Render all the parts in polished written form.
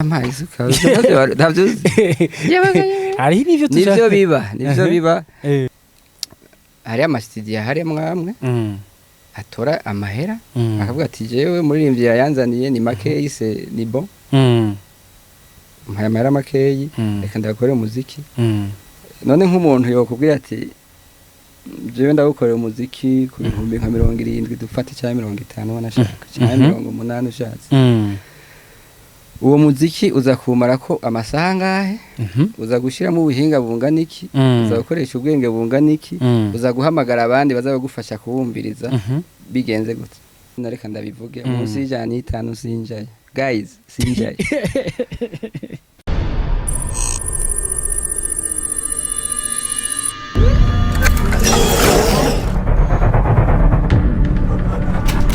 amazi ukaza ndavyuzi hari nivyo biba hari amastudio hari amwe atora amahera akavuga ati jewe muririmbyi yayanzaniye ni makeyi se ni bon amahera makeyi reka ndakore umuziki none nk'umuntu yokubwira ati jewe ndagukorera umuziki ku bihumbi nka 70 dufate cyangwa 50 wanashaka cyangwa 80 ushatse uwo muziki uza kumara ko amasaha ngahe uza gushiramo ubuhinga bungana iki uza gukoresha ubwenge bungana iki uza guhamagara abandi bazabagufasha kuwumviriza bigenze gute nareka ndabivuge umunsi y'ijana 5 sinjaye guys sinjaye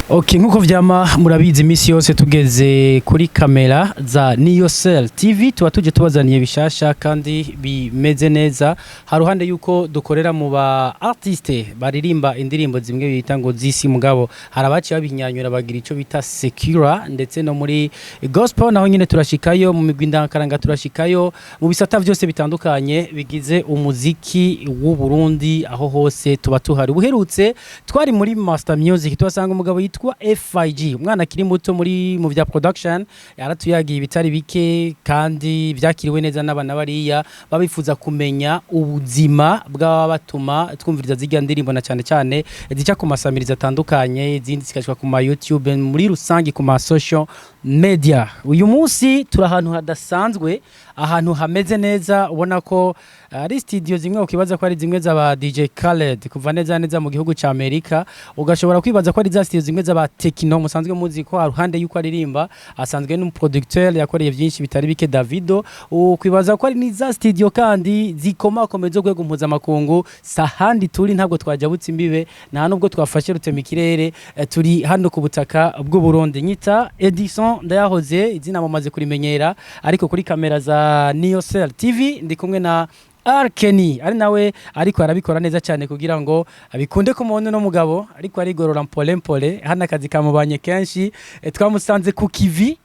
Okay, nkuko vyama murabizi imisi yose tugeze kuri kamera za Niyosel TV tuba tuje tubazaniye bishasha kandi bimeze neza haruhande yuko dukorera mu ba artiste baririmba indirimbo zimwe bita ngo zisi mugabo harabaci babinyanyura bagira ico bita secure ndetse no muri gospel naho nyine turashikayo mu migwi ndankaranga turashikayo mu bisata byose bitandukanye bigize umuziki w'u Burundi aho hose tuba tuhari buherutse twari muri Master Music twasanga umugabo yitwa FIG umwana kiri muto muri mu vya production yaratuyagiye bitari bike kandi vyakiriwe neza n'abana bariya babifuza kumenya ubuzima bw'abatuma twumviriza zijya ndirimbo na cyane cyane zica ku masamiriza atandukanye izindi zikashwa ku ma YouTube muri rusangi ku ma social media uyu munsi turi ahantu hadasanzwe ahantu hameze neza ubona ko ari studio zimwe ukibaza ko ari zimwe z'aba DJ Khaled kuva neza mu gihugu ca Amerika ugashobora kwibaza ko ari za studio zimwe z'aba Techno musanzwe muzi ko haruhande yuko aririmba asanzwe n'umuproducteur yakoreye byinshi bitari bike Davido ukwibaza ko ari ni za studio kandi zikomakomeza gwego mpuza makungu sahandi turi ntabwo twajabutse imbibe nta nubwo twafashe rutemikirere turi hano ku butaka bw'u Burundi nyita Edison ndayahoze izina mumaze kurimenyera ariko kuri kamera za Niyosel TV ndi kumwe na Arkeni ari nawe ariko arabikora neza cyane kugira ngo abikunde ku muntu no mugabo ariko arigorora mpole hana akazi kamubanye kenshi twamusanze ku kivi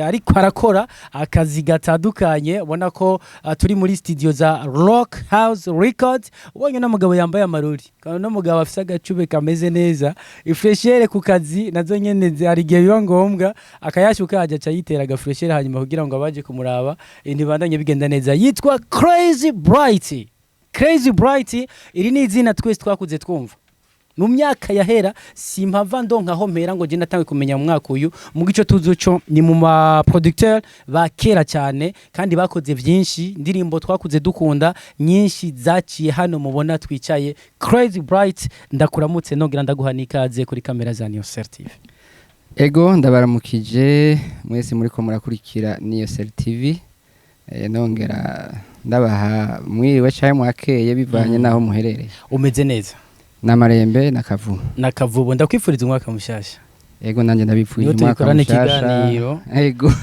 ariko arakora akazi gatadukanye ubona ko turi muri studio za Rock House Records ubonye no mugabo yambaye amaruri kandi no mugabo afisa agacube kameze neza ifreshere ku kazi nazo nyene ari gihe biba ngombwa akayashuka aja cyayitera agafreshere hanyuma kugira ngo abaje kumuraba ntibandanye bigenda neza yitwa Crazy Bright iri ni izina twese twakuze twumva mu myaka yahera simpava ndonka ho mpera ngo je natangwe kumenya mu mwaka uyu mu gico tuzuco ni mu ma producteur bakera cyane kandi bakoze byinshi ndirimbo twakuze dukunda nyinshi zaciye hano mubona twicaye Crazy Bright ndakuramutse nongera ndaguhanikaze kuri kamera za Niyosel TV. Ego ndabaramukije mwese muri ko murakurikira Niyosel TV nongera ndabaha mwiriwe cyane mwakeye bivanye naho muherereye umeze neza namarembe nakavubo ndakwifuriza umwaka mushasha ego nanje ndabipfuye umwaka mushasha ego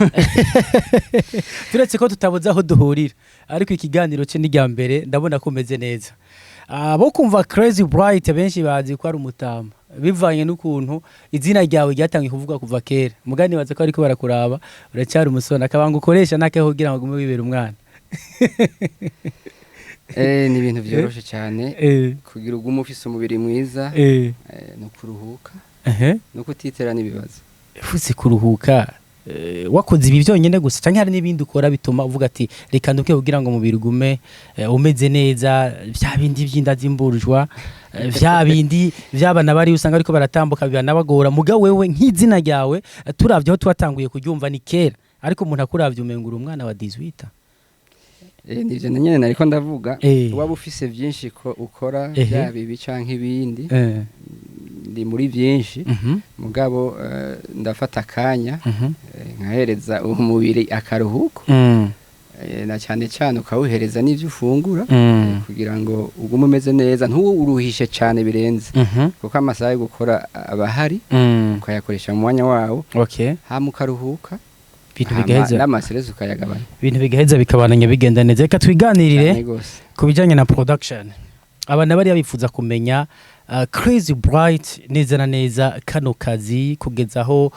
turetse ko tutabuza aho duhurira ariko ikiganiro cye n'ijya mbere ndabona ko umeze neza abo kumva Crazy Bright benshi bazi ko ari umutama bivanye n'ukuntu izina ryawe ryatangiye kuvuga kuva kera mugani baza ko ariko barakuraba uracyari umusona akabanga ukoresha nakaho kugira ngo gume wibera umwana ni ibintu byoroshe cyane kugira ugume ufise umubiri mwiza no kuruhuka no kutiterana ibibazo ufise kuruhuka wakoze ibi byonyene gusa cyangwa hari n'ibindi ukora bituma uvuga ati reka nduke kugira ngo umubiri gume umeze neza bya bindi by'indazimburujwa bya bindi byabana bari usanga ariko baratambuka bibanabagora muga wewe nk'izina ryawe turavyeho twatanguye kuryumva ni kera ariko umuntu akuravye umengura umwana wa 18 nivyo nyene nariko ndavuga waba ufise byinshi ko ukora byabibi canke ibindi ndi muri byinshi mugabo ndafata kanya nkahereza umubiri akaruhuko na cyane ukawuhereza n'ivyo ufungura kugira ngo ugume umeze neza nturuhishe cyane birenze kuko amasaha yo gukora abahari ukayakoresha mu mwanya wawo hama ukaruhuka bintu bigaheza n'amasereza ukayagabanya bintu bigaheza bikabananya bigenda neza reka twiganirire ku bijanye na production abana bari bifuza kumenya Crazy Bright neza na neza kano kazi kugezaho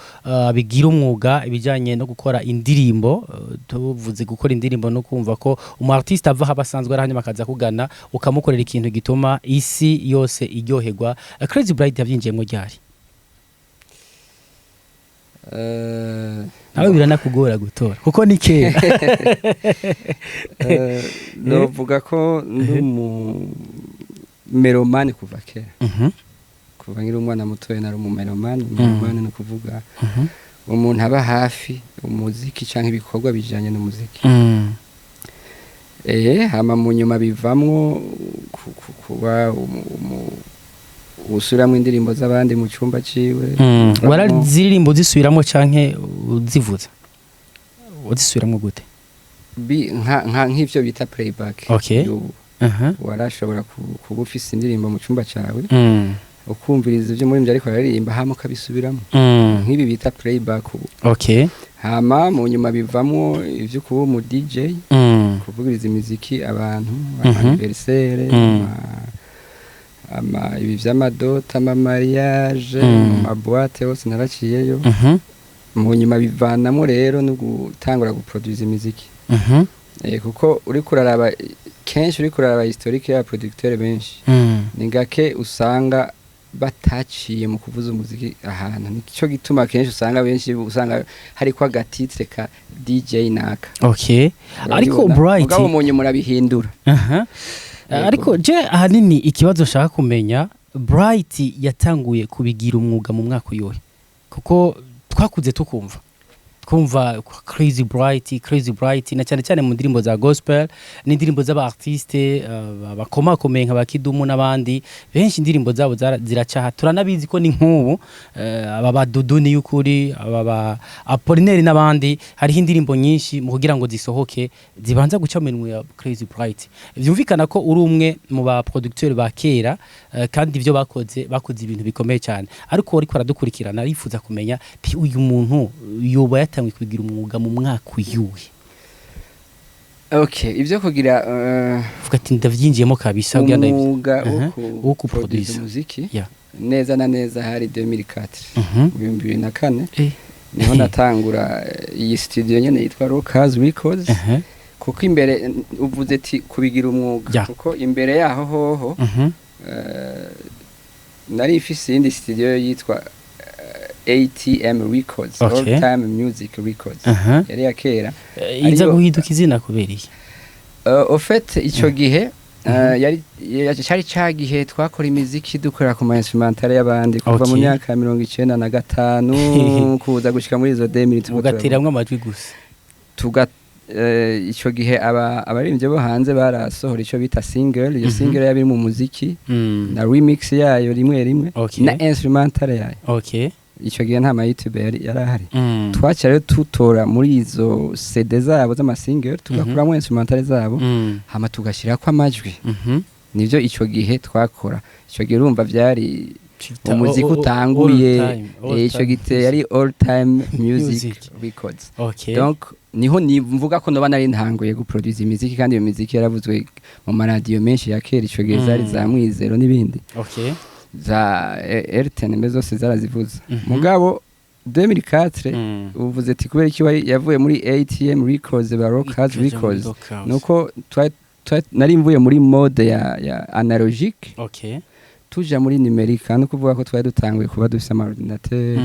bigira umwuga ibijanye no gukora indirimbo tuvuze gukora indirimbo no kumva ko umu artiste ava habasanzwe arahanye makaza kugana ukamukorera ikintu gituma isi yose iryoherwa. Crazy Bright yavyinjiyemo ryari? Nawe biranakugora gutora kuko ni kera. Novuga ko ndumu melomani kuva kera. Kuva nkiri umwana mutoya nari umumelomani. Melomani no kuvuga umuntu aba hafi umuziki canke ibikorwa bijanye n'umuziki. Hama mu nyuma bivamwo kuba usubiramwo indirimbo z'abandi mu cyumba ciwe. Waraziririmbo zisubiramo canke uzivuza? Uzisubiramwo gute? Nk'ivyo bita playback. Okay. Warashobora kuba ufise indirimbo mu cyumba cawe ukumviriza ivyo muri mvye ariko aririmba hama ukabisubiramo nk'ibi bita playback. Okay. Hama mu nyuma bivamwo ivyo kuba mu DJ kuvugiriza imiziki abantu anniversaire ibi vy'amadota mariage ma boîte hose naraciyeyo. Mu nyuma bivanamo rero no gutangura guproduce imiziki. Kuko uri kuraraba kenshi uri kuraraba historique ya producteur benshi ni gake usanga bataciye mu kuvuza umuziki ahantu. Nico gituma kenshi usanga benshi usanga hari kwa gatitre ka DJ naka. Okay. Ariko Bright mugabo mu nyuma urabihindura. Ariko je ahanini ikibazo shaka kumenya Bright yatanguye kubigira umwuga mu mwaka uyohe kuko twakuze twumva Crazy Bright na cyane mu ndirimbo za gospel n'indirimbo z'aba artiste bakomakomeye nka bakidumu n'abandi benshi indirimbo zabo ziracaha turanabizi ko ni nk'ubu aba baduduni y'ukuri aba Apollinaire n'abandi hari indirimbo nyinshi mu kugira ngo zisohoke zibanza guca minwe ya Crazy Bright. Vyumvikana ko uri umwe mu ba producteur ba kera kandi ivyo bakoze ibintu bikomeye cyane ariko wari kwaradukurikirana arifuza kumenya uyu muntu yoba yatangwe kugira umwuga mu mwaka uyuhe? Okay, ivyo kugira vuga ati ndavyinjiyemo kabisa uganda umwuga wo kuproduce umuziki neza na neza hari 2004 2004 niho natangura iyi studio nyene yitwa Wamu Records. Kuko imbere uvuze ati kubigira umwuga kuko imbere yaho hoho nari ifise indi studio yitwa ATM Records, All Time Music Records. Yari yakera. Iza guhiduka izina kuberiye. Au fait ico gihe yari cagihe twakora imiziki dukora ku instrumental y'abandi kuva mu myaka 95 kuza gushika muri izo 2000 tugatiramwe amajwi gusa. Ico gihe abaririmbye bo hanze barasohora ico bita single. Iyo single yabiri mu muziki na remix yayo rimwe na instrumental yayo. Okay. Ico gihe nta ma YouTube yarahari. Twacha rero tutora muri izo CD zabo z'amasingle tugakuramo instrumental zabo hama tugashira kwa amajwi. Nivyo ico gihe twakora. Ico gihe urumva vyari umuziki utanguye ico gite yari All Time Music Records. Donc niho nivuga ko noba nari ntanguye guproduce imiziki kandi iyo miziki yaravuzwe mu maradiyo menshi ya kera ico gihe zari za Mwizero n'ibindi. Okay. Za RTN mbe zose zarazivuza. Mugabo 2004 uvuze ati kubera iki yavuye muri ATM Records ba Wamu Records nuko nari mvuye muri mode ya analogique. Okay. Tuja muri numerique no kuvuga ko twari dutanguye kuba dufise amaordinateur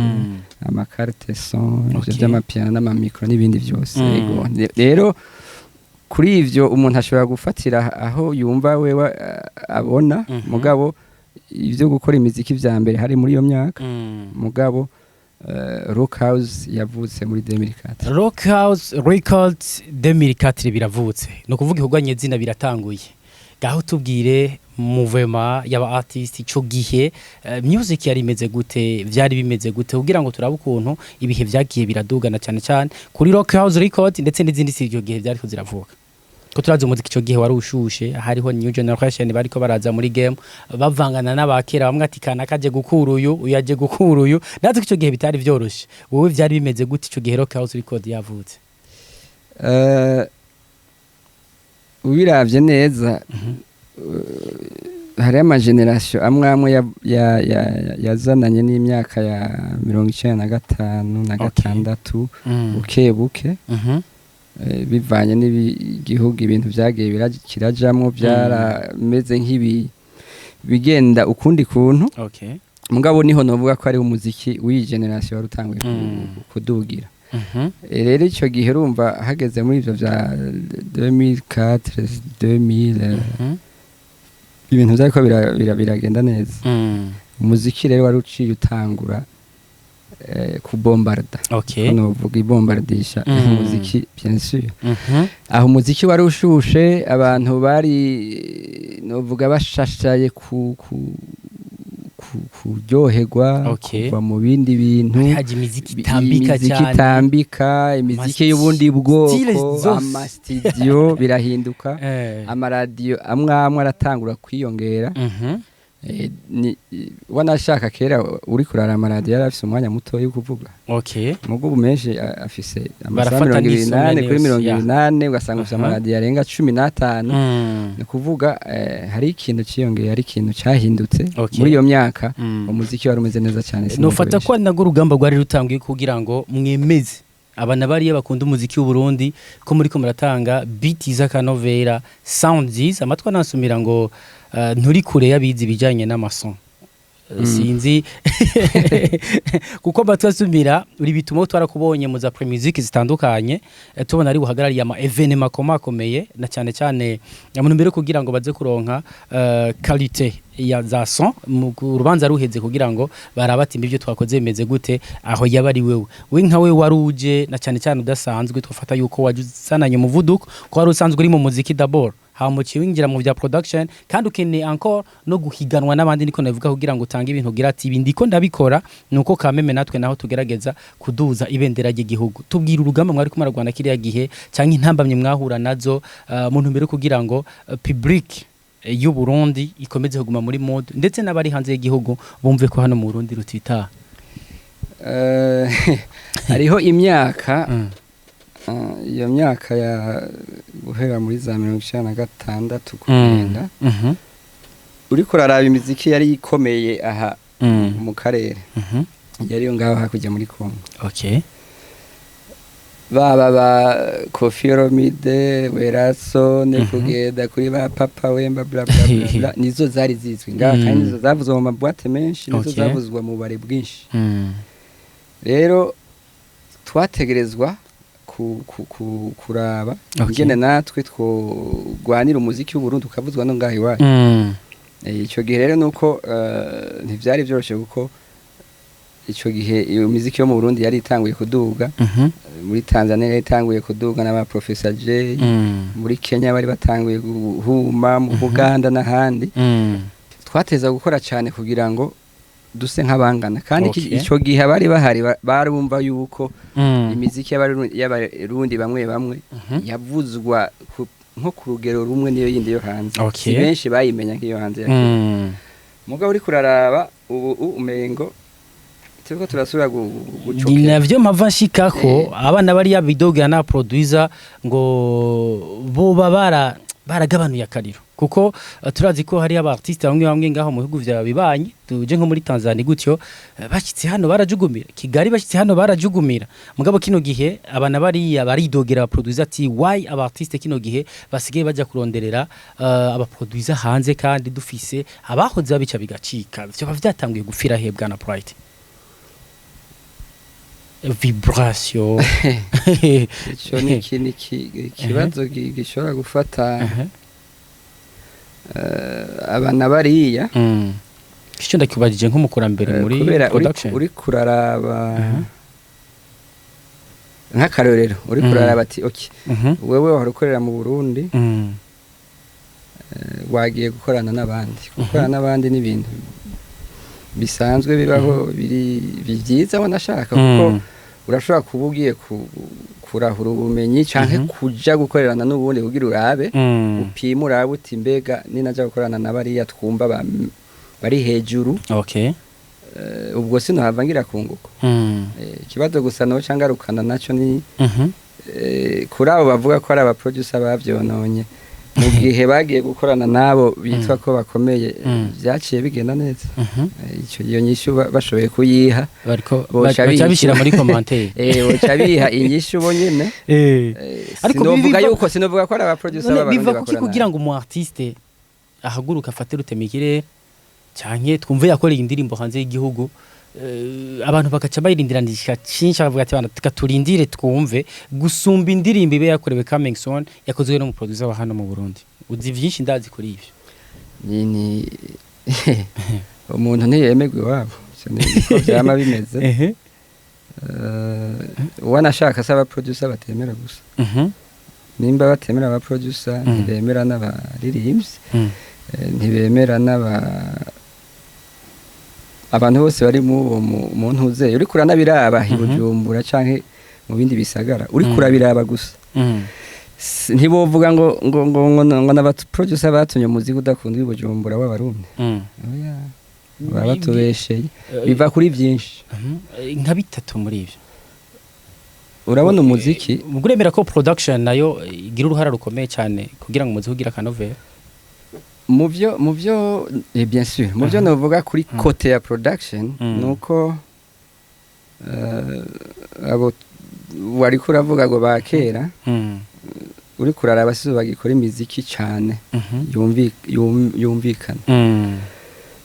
amakarte son by'amapiano n'amamikro n'ibindi byose. Yego rero kuri ivyo umuntu ashobora gufatira aho yumva wewe abona. Mugabo ivyo gukora imiziki vya mbere hari muri iyo myaka. Mugabo Wamu yavutse muri 2004. Wamu Records 2004 biravutse no kuvuga ihuganye zina biratanguye. Gaho tubwire movement y'aba artist ico gihe music yari imeze gute vyari bimeze gute kugira ngo turabe ukuntu ibihe vyagiye biradugana cyane kuri Wamu Records ndetse n'izindi si iryo gihe byari ko ziravuka. Ko turazi umuziki ico gihe wari ushushe hariho new generation bariko baraza muri game bavangana n'abakera bamwe ati kana kaje gukura uyu uyaje gukura uyu natwe ico gihe bitari vyoroshe. Wowe vyari bimeze gute ico gihe Wamu Records yavutse? Ubiravye neza hari amageneration amwe yazananye n'imyaka ya 1995 na gatandatu buke bivanye n'igihugu ibintu byagiye kirajamwo byarameze nk'ibi bigenda ukundi kuntu mugabo niho novuga ko ari umuziki w'iyi generation wari utanguye kudugira rero icyo gihe urumva hageze muri ivyo vya 2004 2000 ibintu byariko biragenda neza umuziki rero wari uciye utangura kubombarda hano uvuga ibombardisha umuziki bien sûr aho umuziki wari ushushe abantu bari novuga bashashaye kuryoherwa kuva mu bindi bintu imiziki itambika imiziki y'ubundi bwoko amastudio birahinduka amaradiyo amwe aratangura kwiyongera wanashaka kera uri kurara amaradiyo yari afise umwanya muto yo kuvuga mugubu menshi afise amasaha 28 kuri 28 ugasanga ufise amaradiyo arenga 15 ni kuvuga hari ikintu ciyongeye hari ikintu cyahindutse muri iyo myaka umuziki wari umeze neza cyane nofata ko nago urugamba rwari rutangiye kugira ngo mwemeze abana bariye bakunda umuziki w'u Burundi ko muri ko muratanga beat z'akanovera sounds amatwa nasumira ngo nturi kure yabizi bijanye n'amason sinzi kuko batwasumira uri bituma twarakubonye mu za pre-music zitandukanye tubona ari buhagarariye ama evenement komakomeye na cyane cyane mu mbere kugira ngo baze kuronka qualité ya za son mu rubanza ruheze kugira ngo barabati ibyo twakoze bimeze gute aho yabari we nkawe waruje na cyane cyane udasanzwe twafata yuko wajuzananye umuvuduko ko wari usanzwe uri mu muziki d'abord hamuci winjira mu bya production kandi ukeneye encore no guhiganwa n'abandi niko navuga kugira ngo utange ibintu gira ati ibindi ko ndabikora nuko kameme natwe naho tugerageza kuduza ibendera ry'igihugu tubwira urugamba mwari kumara Rwanda kiriya gihe cyangwa intambamye mwahura nazo mu ntumbero kugira ngo public y'u Burundi ikomeze kuguma muri mode ndetse n'abari hanze y'igihugu bumve ko hano mu Burundi rutita hariho imyaka iyo myaka ya guhera muri za 1996 kugenda uri kuraraba imiziki yari ikomeye aha mu karere yari yo ngaho hakujya muri Kongo baba Koffi Olomide Weraso ne kugenda kuri ba Papa Wemba bla bla bla nizo zari zizwi ngaho kandi nizo zavuzwe mu mabwate menshi nizo zavuzwa mu bare bwinshi rero twategerezwa kuraba ngene natwe twogwanira umuziki w'u Burundi ukavuzwa no ngaho iwacu icyo gihe rero nuko ntivyari byoroshe kuko icyo gihe iyo muziki yo mu Burundi yari itanguye kuduga muri Tanzania yari itanguye kuduga n'aba Professor J muri Kenya bari batanguye guhuma mu Uganda n'ahandi twateza gukora cyane kugira ngo duse nk'abangana kandi icyo gihe bari bahari barumva yuko imiziki y'abarundi bamwe yavuzwa nko ku rugero rumwe niyo yindi yo hanze benshi bayimenya nk'iyo hanze mugabo uri kuraraba ubu umengo turiko turasubira gucukira ni navyo mpava nshikako abana bari yabidoga na producer ngo bo baragabanuye akariro kuko turazi ko hari aba artiste bamwe ngaho mu bihugu vya bibanye tuje nko muri Tanzania gutyo bashitse hano barajugumira Kigali bashitse hano barajugumira mugabo kino gihe abana bari baridogera producer ati why aba artiste kino gihe basigaye baja kuronderera aba producer hanze kandi dufise abahoze babica bigacika byo bavyatanguye gufira hebwa na Pride vibration ico ni kibazo gishobora gufata abana bariya kico ndakubajije nk'umukurambere muri production uri kuraraba nk'akarorero uri kuraraba ati okay wewe warukorera mu Burundi wagiye gukorana n'abandi gukorana n'abandi n'ibintu bisanzwe bibaho biri byiza wanashaka kuko urashobora kubugiye kurahura ubumenyi canke kuja gukorerana n'ubundi kugira urabe upima urabe uti mbega ninaja gukorana n'abariya twumva bari hejuru ubwo sino havangira kunguko kibazo gusa no cangarukana naco ni kuri abo bavuga ko ari aba producer bavyononye mu gihe bagiye gukorana nabo bitwa ko bakomeye byaciye bigenda neza. Iyo nyishu bashoboye kuyiha baca bishyira muri commentaire baca biha inyishu bonyene. Ariko sinovuga ko ari aba producer b'abarundi biva kuki kugira ngo umu artiste ahaguruka afate rutemikire canke twumve yakora indirimbo hanze y'igihugu, abantu bakaca bayirindirandisha cyinshi bavuga ati bana tukaturindire twumve gusumba indirimbo ibe yakorewe coming soon yakozwe no mu producer wa hano mu Burundi. Uzi vyinshi ndazi kuri ivyo. Ni umuntu ntiyemegwe wabo niko byama bimeze. Wanashaka saba producer batemera gusa. Nimba batemera aba producer ntibemera n'abaririmbyi, ntibemera abantu bose bari mu ntuze uri kuranabiraba Bujumbura canke mu bindi bisagara uri kurabiraba gusa. Ntibovuga ngo n'aba producer batumye muziki udakunda Bujumbura w'abarundi. Oya baba batubesheye biva kuri byinshi nka bitatu muri ivyo. Urabona umuziki muguremera ko production nayo igira uruhara rukomeye cyane kugira ngo umuziki ugire akanovera. Mu byo bien sûr mu byo navuga kuri côté ya production nuko abo wari kuravuga ngo bakera uri kurara abasizo bagikora imiziki cyane yumvikana.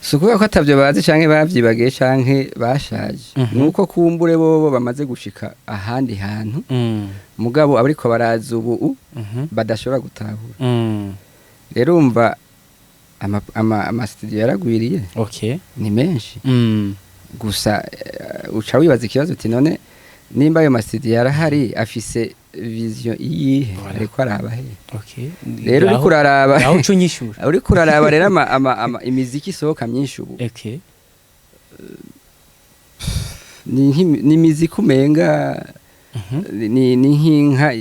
Sukuvuga ko atavyo bazi canke bavyibagiye canke bashaje, nuko kumbure bobo bamaze gushika ahandi hantu mugabo abariko baraza ubu badashobora gutahura. Rero umva ama studio yaragwiriye ni menshi. Gusa uca wibaza ikibazo uti none nimba ayo studio yarahari afise vision iyihe ariko araba he. Rero uri kuraraba aho ucunyishura uri kuraraba rero imiziki isohoka myinshi ubu ni imiziki umenga ni nk'inka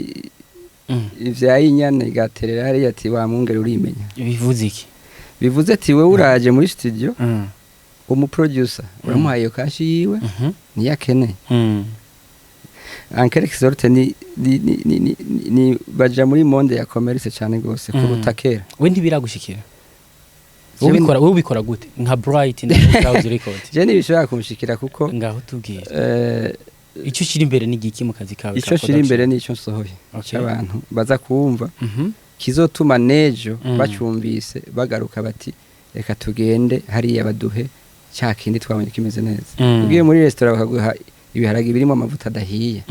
ivyayinyana igaterera hariya ati wa mwungere urimenya. Bivuze iki? Bivuze ati wewe uraje muri studio umu producer uramuhaye iyo kashi yiwe niyakeneye. En quelque sorte ni baja muri monde ya commerce cyane gose kuruta kera. We ntibiragushikira wowe ubikora gute nka Bright na Cloud Record? Je nibishaka kumushikira kuko ngaho tubwire icyo shiri imbere ni giki mu kazi kawe? Icyo shiri imbere ni icyo nsohoye cy'abantu baza kuwumva kizotuma nejo bacumbise bagaruka bati reka tugende hariya baduhe cya kindi twabonye kimeze neza. Ugiye muri restaurant bakaguha ibiharage birimo amavuta adahiye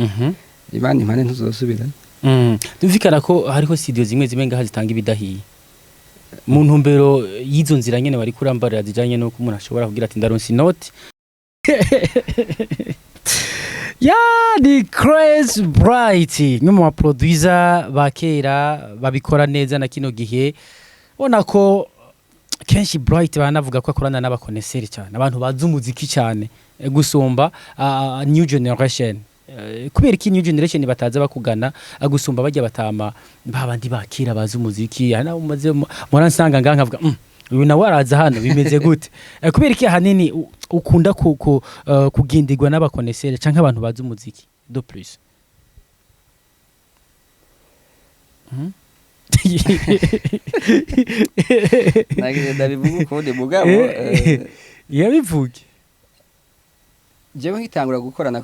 imana impane ntuzosubira. Duvikana ko hariho studio zimwe ngaha zitanga ibidahiye mu ntumbero y'izo nzira nyene bari kurambarira zijanye no kumuntu ashobora kugira ati ndaronse note. Ni Chris Bright mu producer bakera babikora neza na kino gihe. Bona ko kenshi Bright banavuga ko akorana n'abakoneseri cyane, abantu bazi umuziki cyane gusumba new generation. Kubera iki new generation bataza bakugana agusumba bajya batama babandi bakira bazi umuziki hana umaze muransanga nkavuga uyu na waraza hano bimeze gute? Kubera iki hanini ukunda kugindirwa n'abakoneseri canke abantu bazi umuziki do plus? Nagenda bivuga ko mugabo yabivuge. Jewe nkitangura gukorana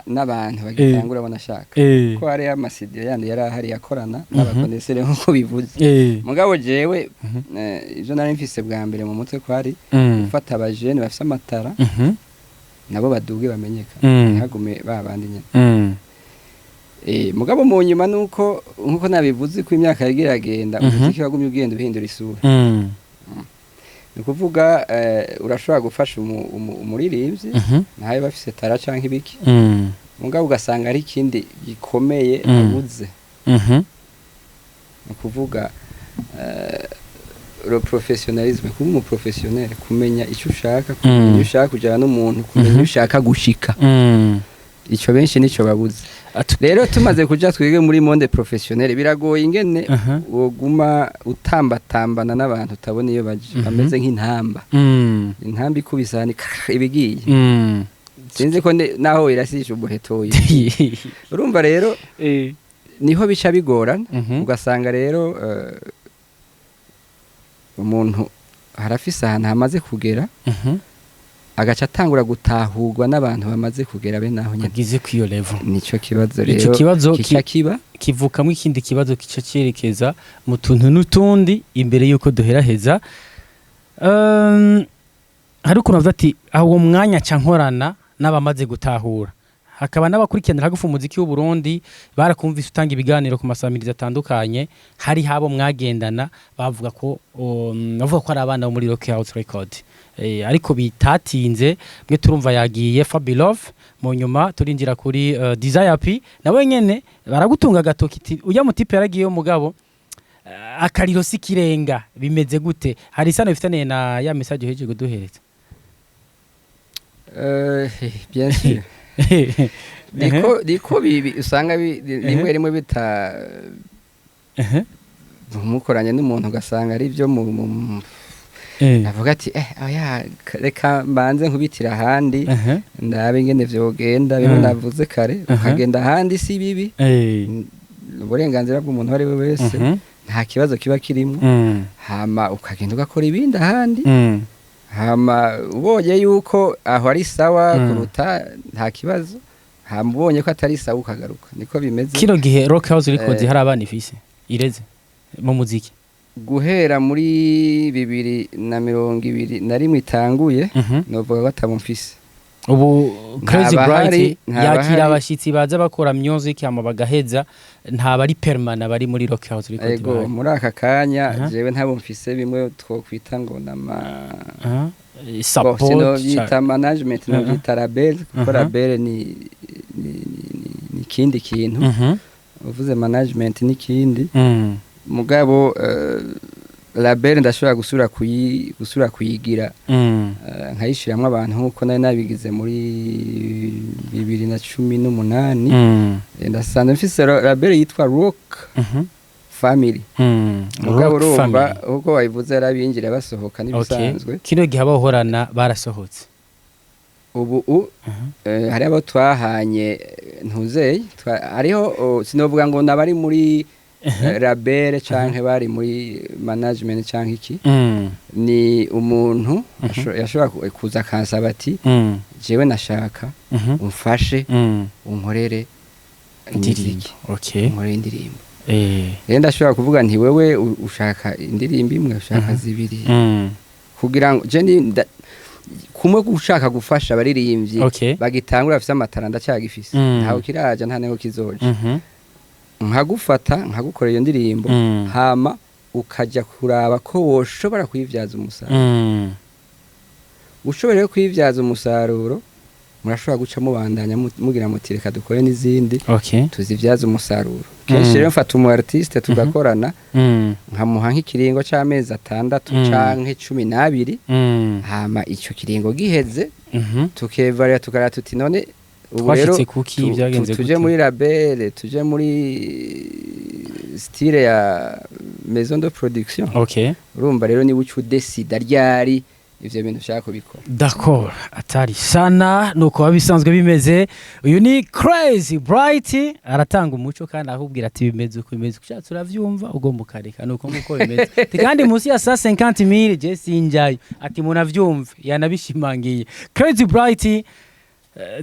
n'abantu bagitangura banashaka ko ari amasidio yandi yari ahari yakorana n'abakonesere nko bivuze. Mugabo jewe ivyo nari mfise bwa mbere mu mutwe ko ari gufata abajene bafise amatara nabo baduge bamenyeka ntihagume babandi nyene. Mugabo mu nyuma nuko nkuko nabivuze ko imyaka yagiragenda umuziki wagumye ugenda uhindura isura. Nikuvuga urashobora gufasha umuririmbyi nawe bafise tara canke ibiki mugabo ugasanga ari ikindi gikomeye abuze. Nikuvuga le professionnalisme kuba umu professionnel, kumenya icyo ushaka, kumenya ushaka kujana n'umuntu, kumenya ushaka gushika. Ico benshi nico babuze. Rero tumaze kuja twige muri monde professionnel biragoye ingene woguma utambatambana n'abantu utabona iyo baje bameze nk'intamba. Intamba ikubisana ibigiye. Sinzi ko naho irasisha ubuhetoye. Urumva rero niho bica bigorana ugasanga rero umuntu harafise ahantu hamaze kugera agaca atangura gutahurwa n'abantu bamaze kugera be naho nyine agize ku iyo level. nico kibazo rero Ico kibazo kiba kivukamo ikindi kibazo kica cyerekeza mu tuntu n'utundi imbere yuko duheraheza. Hari ukuntu bavuga ati aho mwanya ca nkorana n'abamaze gutahura, hakaba n'abakurikiranira hagufu umuziki w'u Burundi barakumvise utanga ibiganiro ku masamirizi atandukanye, hari habo mwagendana bavuga ko ari abana bo muri Rock House Record, ariko bitatinze mwe turumva yagiye Fabilove, mu nyuma turinjira kuri Desire P, nawe nyene baragutunga gatoki uya mutipe yaragiye umugabo akariro sikirenga, bimeze gute? Hari isano bifitaniye na ya message heje guduhereza? Bien sûr. Diko bibi usanga rimwe bita mukoranye n'umuntu ugasanga ari byo avuga ati oya reka mbanze nkubitira ahandi ndabe ingene vyogenda bimwe navuze kare, ukagenda ahandi si bibi, uburenganzira bw'umuntu ari we wese, nta kibazo kiba kirimo, hama ukagenda ugakora ibindi ahandi, hama ubonye yuko aho ari sawa kuruta nta kibazo, hama ubonye ko atari sawa ukagaruka, niko bimeze. Kino gihe Rock House Records hari abana ifise ireze mu muziki guhera muri 2021 itanguye, novuga ko atabumfise. Ubu Crazy Bright yakira abashitsi baza bakora music hama bagaheza, nta bari permanent bari muri Rock House Records. Ego muri aka kanya jewe ntabumfise, bimwe twokwita ngo nama support yita management no yita label, kuko label ni kindi kintu, uvuze management ni kindi mugabo label ndashobora gusura kuyigira nkayishiramwe abantu nkuko nari nabigize muri 2018. Ndasanzwe mfise label yitwa Rock Family. Mugabo urumva uko wayivuze yarabinjira basohoka nibisanzwe. Kino gihe abahorana barasohotse. Ubu hari abo twahanye ntuzeye, hariho sinovuga ngo nabari muri label canke bari muri management canke iki, ni umuntu yashobora kuza kansaba ati jewe nashaka umfashe unkorere indirimbo, unkorere indirimbo. Rero ndashobora kuvuga nti wewe ushaka indirimbo imwe, ushaka zibiri, kugira ngo je kumwe gushaka gufasha abaririmbyi bagitangura afise amatara ndacyagifise, ntaho kiraja nta nego kizoje, nkagufata nkagukorera iyo ndirimbo, hama ukaja kuraba ko woshobora kuyivyaza umusaruro. Ushobora kuyivyaza umusaruro, murashobora guca mubandanya mugira muti reka dukore n'izindi tuzivyaza umusaruro. Kenshi rero mfata umu artiste tugakorana, nkamuha nk'ikiringo c'amezi 6 canke 12, hama ico kiringo giheze tukevaria tukara tuti none ubu rero tuje muri label, tuje muri style ya maison de production. Urumva rero ni ucu decide ryari ivyo bintu ushaka kubikora. D'accord, atari sana nuko babisanzwe bimeze. Uyu ni Crazy Bright aratanga umuco kandi ahubwira ati bimeze uko bimeze, kushatse uravyumva ugomba ukareka nuko nguko bimeze. Kandi munsi ya 150,000 je sinjayo ati munavyumva yanabishimangiye. Crazy Bright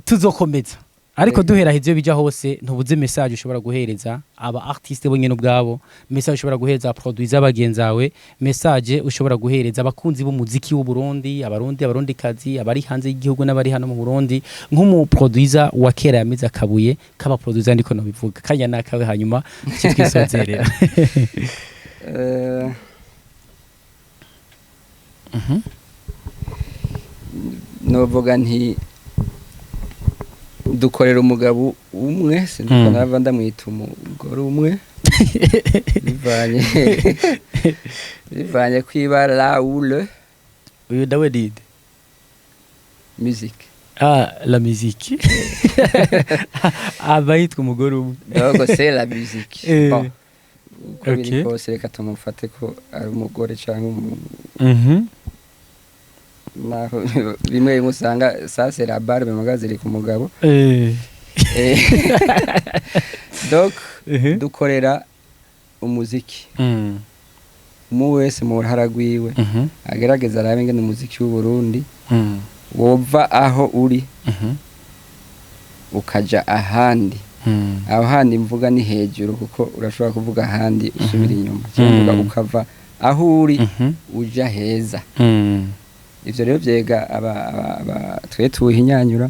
tuzokomeza, ariko duhera hivyo bija hose ntubuze message ushobora guhereza aba artiste bonyene ubwabo, message ushobora guhereza producer abagenzawe, message ushobora guhereza abakunzi b'umuziki w'u Burundi, abarundi kazi, abari hanze y'igihugu n'abari hano mu Burundi, nk'umu producer wa kera yamiza kabuye kaba producer ndiko no bivuga kanya nakawe, hanyuma cyitwisozerera. Novuga nti dukorera umugabo umwe, siniko nava ndamwita umugore umwe, bivanye kwibara Raoul. Uyu dawe did musique. La musique. Abayitwa umugore umwe. Donc c'est la musique. Bon. Uko kose reka tumufate ko ari umugore cyangwa naho bimwe musanga sase la barbe magaziri ku mugabo. Donc dukorera umuziki. wese mu ruhara rwiwe agerageza arabe ingene umuziki w'u Burundi wova aho uri ukaja ahandi aho handi mvuga ni hejuru kuko urashobora kuvuga ahandi usubira inyuma cyangwa ukava aho uri uja heza ivyo rero vyega aba twe tuhinyanyura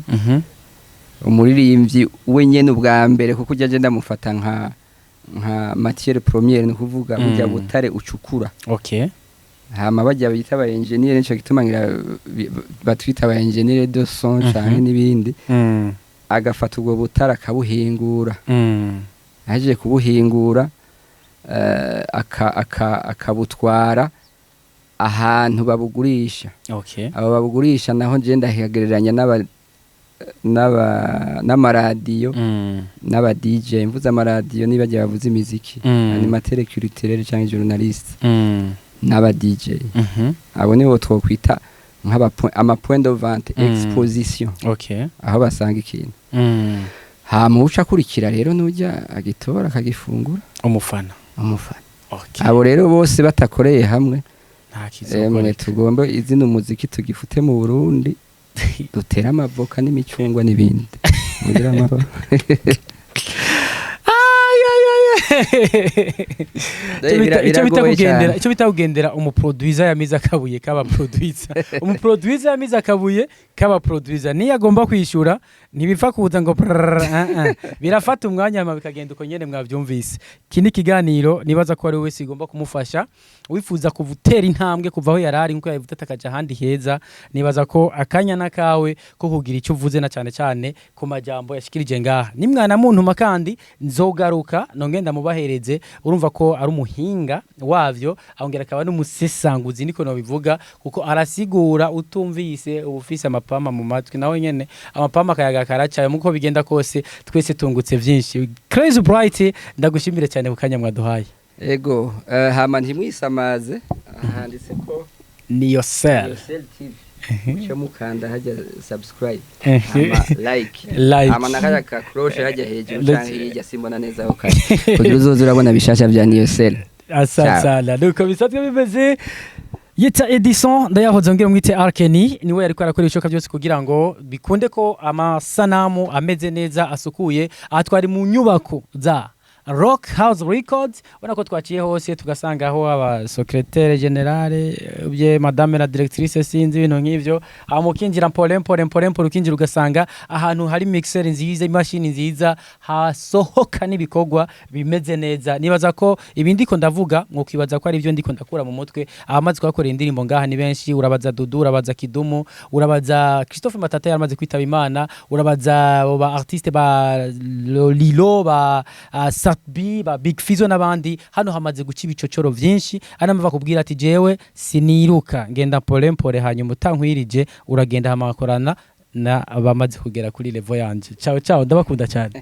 umuririmbyi wenyene ubwa mbere kuko ujya ndamufata nka matière première ni kuvuga ujya butare ucukura hama bajya bita aba engineer nico gituma ngira batwita aba engineer de son cyane nibindi agafata ubwo butara akabuhingura aje kubuhingura akabutwara ahantu babugurisha abo babugurisha naho je ndahigereranya n'amaradiyo n'aba DJ mvuze amaradiyo nibaje bavuze imiziki animateur culturel cyangwa journaliste n'aba DJ abo nibo twokwita ama point de vente exposition aho basanga ikintu hama uca kurikira rero nujya agitora akagifungura umufana abo rero bose batakoreye hamwe mwe tugomba izina umuziki tugifute mu Burundi dutera amavoka n'imicungwa n'ibindi mugira amahoro icyo bita kugendera umuproducer yamiza akabuye kaba producer umuproducer yamiza akabuye kaba producer niyo agomba kwishura ntibipfa kuza ngo birafata umwanya ama bikagenda uko nyene mwavyumvise kini kiganiro nibaza ko ari wese igomba kumufasha wifuza kuvutera intambwe kuva aho yarari nko yavuta takaja handi heza nibaza ko akanya nakawe ko kugira icyo uvuze na cyane cyane ku majambo yashikirije ngaha nimwana muntu makandi nzogaruka nongenda mubahereze urumva ko ari umuhinga wavyo ahongera akaba n'umusesanguzi niko no bivuga kuko arasigura utumvise ubufise amapama mu matwi naho nyene amapama kayaga karacaye muko bigenda kose twese tungutse vyinshi Crazy Bright ndagushimire cyane kukanya mwaduhaye ego hama ntimwisamaze handitse ko niyo cell TV cyo mukanda hajya subscribe hama like hama nakaya ka cloche hajya hejuru cyangwa hirya simbona neza aho kare kugira uzoza urabona bishasha bya niyo cell asala nuko bisatwe bimeze yita Edison ndayahoze ngire mwite Arkeni niwe yari kwarakora ibishoka byose kugira ngo bikunde ko amasanamu ameze neza asukuye atwari mu nyubako za Rock House Records urako twaciye hose tugasanga aho aba secrétaire générale bye madame la directrice sinzi ibintu nk'ivyo amukinjira pole ukinjira ugasanga ahantu hari mixer nziza imashini nziza hasohoka nibikogwa bimeze neza nibaza ko ibindi ko ndavuga ngo kwibaza ko ari byo ndiko ndakura mu mutwe abamaze kwakora indirimbo ngaha ni benshi urabaza Dudu urabaza Kidumu urabaza Christophe Matata yaramaze kwitaba Imana urabaza ba artiste ba Lilo ba B ba Big Fizzo nabandi hano hamaze guca ibicocoro vyinshi anamva kubwira ati jewe siniruka ngenda pole hanyuma utankwirije uragenda hamakorana na abamaze kugera kuri level yanje ciao ndabakunda cyane